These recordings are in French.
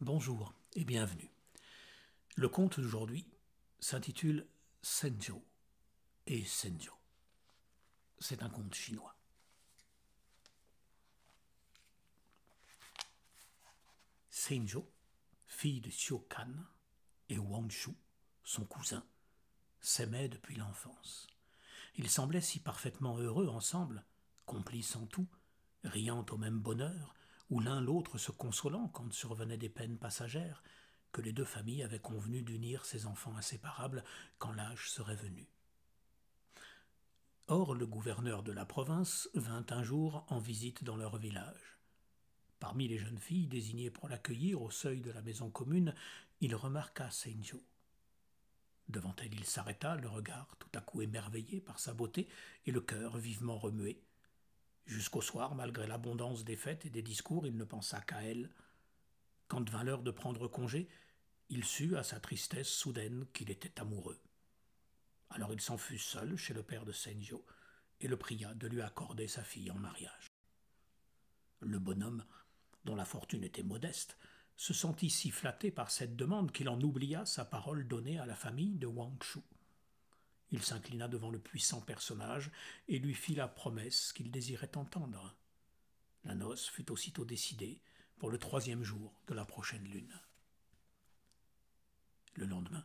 Bonjour et bienvenue. Le conte d'aujourd'hui s'intitule Senjo et Senjo. C'est un conte chinois. Senjo, fille de Xiu Kan, et Wang Shu, son cousin, s'aimaient depuis l'enfance. Ils semblaient si parfaitement heureux ensemble, complices en tout, riant au même bonheur, ou l'un l'autre se consolant quand survenaient des peines passagères, que les deux familles avaient convenu d'unir ces enfants inséparables quand l'âge serait venu. Or, le gouverneur de la province vint un jour en visite dans leur village. Parmi les jeunes filles désignées pour l'accueillir au seuil de la maison commune, il remarqua Senjo. Devant elle, il s'arrêta, le regard tout à coup émerveillé par sa beauté et le cœur vivement remué. Jusqu'au soir, malgré l'abondance des fêtes et des discours, il ne pensa qu'à elle. Quand vint l'heure de prendre congé, il sut, à sa tristesse soudaine, qu'il était amoureux. Alors il s'en fut seul chez le père de Senjo et le pria de lui accorder sa fille en mariage. Le bonhomme, dont la fortune était modeste, se sentit si flatté par cette demande qu'il en oublia sa parole donnée à la famille de Wang Shu. Il s'inclina devant le puissant personnage et lui fit la promesse qu'il désirait entendre. La noce fut aussitôt décidée pour le 3e jour de la prochaine lune. Le lendemain,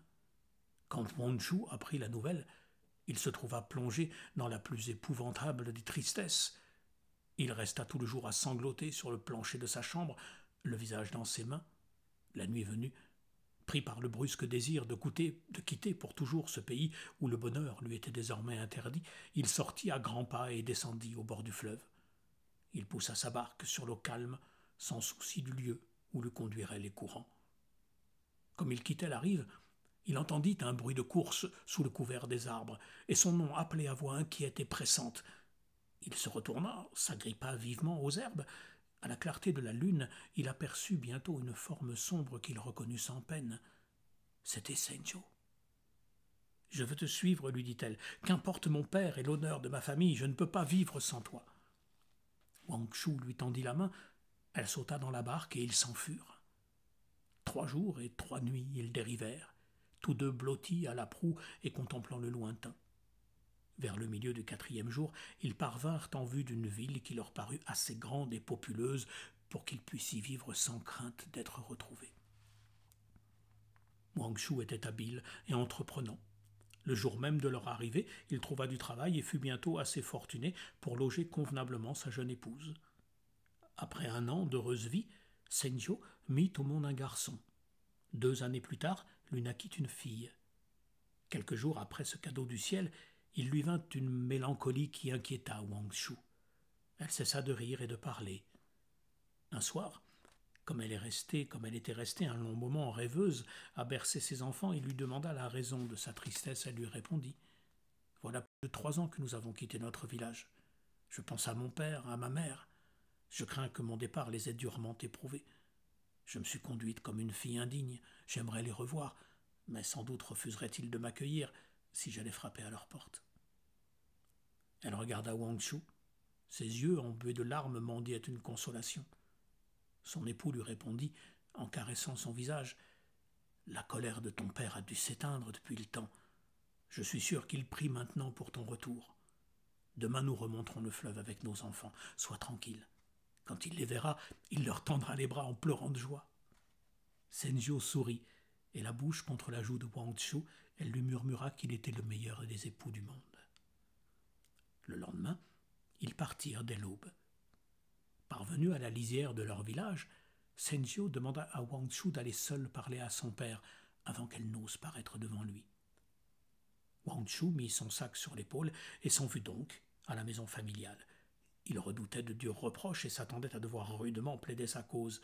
quand Wang Shu apprit la nouvelle, il se trouva plongé dans la plus épouvantable des tristesses. Il resta tout le jour à sangloter sur le plancher de sa chambre, le visage dans ses mains. La nuit venue, pris par le brusque désir de quitter pour toujours ce pays où le bonheur lui était désormais interdit, il sortit à grands pas et descendit au bord du fleuve. Il poussa sa barque sur l'eau calme, sans souci du lieu où le conduiraient les courants. Comme il quittait la rive, il entendit un bruit de course sous le couvert des arbres, et son nom appelé à voix inquiète et pressante. Il se retourna, s'agrippa vivement aux herbes. À la clarté de la lune, il aperçut bientôt une forme sombre qu'il reconnut sans peine. C'était Senjo. « Je veux te suivre, lui dit-elle. Qu'importe mon père et l'honneur de ma famille, je ne peux pas vivre sans toi. » Wang Shu lui tendit la main. Elle sauta dans la barque et ils s'en furent. 3 jours et 3 nuits ils dérivèrent, tous deux blottis à la proue et contemplant le lointain. Vers le milieu du 4e jour, ils parvinrent en vue d'une ville qui leur parut assez grande et populeuse pour qu'ils puissent y vivre sans crainte d'être retrouvés. Wang Shu était habile et entreprenant. Le jour même de leur arrivée, il trouva du travail et fut bientôt assez fortuné pour loger convenablement sa jeune épouse. Après 1 an d'heureuse vie, Senjo mit au monde un garçon. 2 années plus tard, lui naquit une fille. Quelques jours après ce cadeau du ciel, il lui vint une mélancolie qui inquiéta Wang Shu. Elle cessa de rire et de parler. Un soir, comme elle était restée un long moment rêveuse à bercer ses enfants, il lui demanda la raison de sa tristesse. Elle lui répondit « Voilà plus de 3 ans que nous avons quitté notre village. Je pense à mon père, à ma mère. Je crains que mon départ les ait durement éprouvés. Je me suis conduite comme une fille indigne. J'aimerais les revoir, mais sans doute refuseraient-ils de m'accueillir si j'allais frapper à leur porte. » Elle regarda Wang Shu. Ses yeux, embués de larmes, mendiaient une consolation. Son époux lui répondit, en caressant son visage, « La colère de ton père a dû s'éteindre depuis le temps. Je suis sûr qu'il prie maintenant pour ton retour. Demain nous remonterons le fleuve avec nos enfants. Sois tranquille. Quand il les verra, il leur tendra les bras en pleurant de joie. » Senjo sourit, et la bouche contre la joue de Wang Shu, elle lui murmura qu'il était le meilleur des époux du monde. Le lendemain, ils partirent dès l'aube. Parvenus à la lisière de leur village, Senjo demanda à Wang Shu d'aller seul parler à son père avant qu'elle n'ose paraître devant lui. Wang Shu mit son sac sur l'épaule et s'en fut donc à la maison familiale. Il redoutait de durs reproches et s'attendait à devoir rudement plaider sa cause.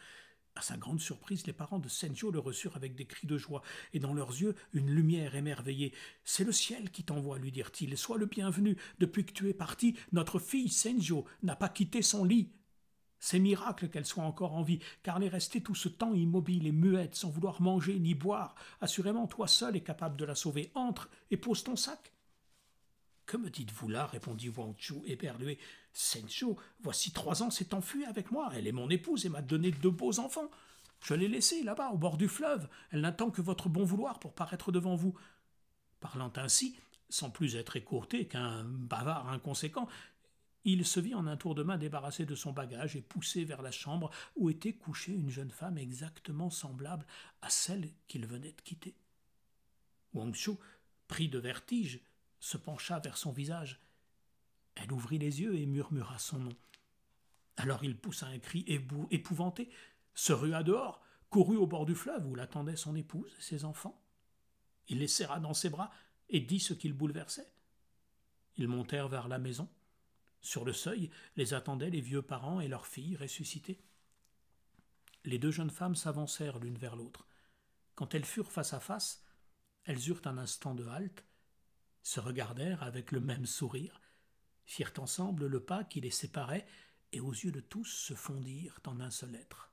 À sa grande surprise, les parents de Senjo le reçurent avec des cris de joie, et dans leurs yeux une lumière émerveillée. « C'est le ciel qui t'envoie, lui dirent-ils. Sois le bienvenu. Depuis que tu es parti, notre fille Senjo n'a pas quitté son lit. C'est miracle qu'elle soit encore en vie, car elle est restée tout ce temps immobile et muette, sans vouloir manger ni boire. Assurément, toi seul es capable de la sauver. Entre et pose ton sac. » « Que me dites-vous là ?» répondit Wang Shu éperdué. « Senjo, voici 3 ans, s'est enfuie avec moi. Elle est mon épouse et m'a donné 2 beaux enfants. Je l'ai laissée là-bas, au bord du fleuve. Elle n'attend que votre bon vouloir pour paraître devant vous. » Parlant ainsi, sans plus être écourté qu'un bavard inconséquent, il se vit en un tour de main débarrassé de son bagage et poussé vers la chambre où était couchée une jeune femme exactement semblable à celle qu'il venait de quitter. Wang Shu, pris de vertige, se pencha vers son visage. Elle ouvrit les yeux et murmura son nom. Alors il poussa un cri épouvanté, se rua dehors, courut au bord du fleuve où l'attendaient son épouse et ses enfants. Il les serra dans ses bras et dit ce qu'il bouleversait. Ils montèrent vers la maison. Sur le seuil les attendaient les vieux parents et leur fille ressuscitée. Les deux jeunes femmes s'avancèrent l'une vers l'autre. Quand elles furent face à face, elles eurent un instant de halte, se regardèrent avec le même sourire, firent ensemble le pas qui les séparait et aux yeux de tous se fondirent en un seul être.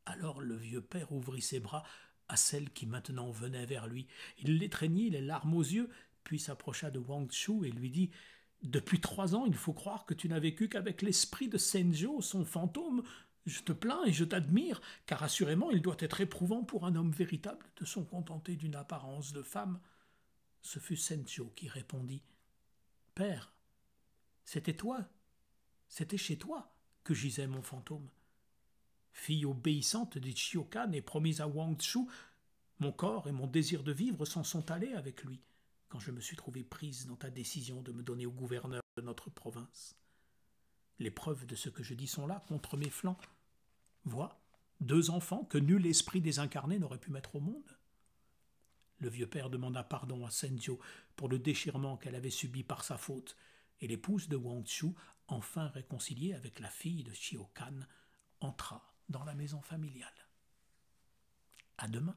Alors le vieux père ouvrit ses bras à celle qui maintenant venait vers lui. Il l'étreignit, les larmes aux yeux, puis s'approcha de Wang Shu et lui dit « Depuis 3 ans, il faut croire que tu n'as vécu qu'avec l'esprit de Senjo, son fantôme. Je te plains et je t'admire, car assurément il doit être éprouvant pour un homme véritable de se contenter d'une apparence de femme. » Ce fut Senjo qui répondit « Père, c'était chez toi que gisait mon fantôme. Fille obéissante des Chiokan et promise à Wang Shu, mon corps et mon désir de vivre s'en sont allés avec lui, quand je me suis trouvée prise dans ta décision de me donner au gouverneur de notre province. Les preuves de ce que je dis sont là, contre mes flancs. Vois, 2 enfants que nul esprit désincarné n'aurait pu mettre au monde. » Le vieux père demanda pardon à Senjo pour le déchirement qu'elle avait subi par sa faute, et l'épouse de Wang Shu, enfin réconciliée avec la fille de Chiokan, entra dans la maison familiale. À demain.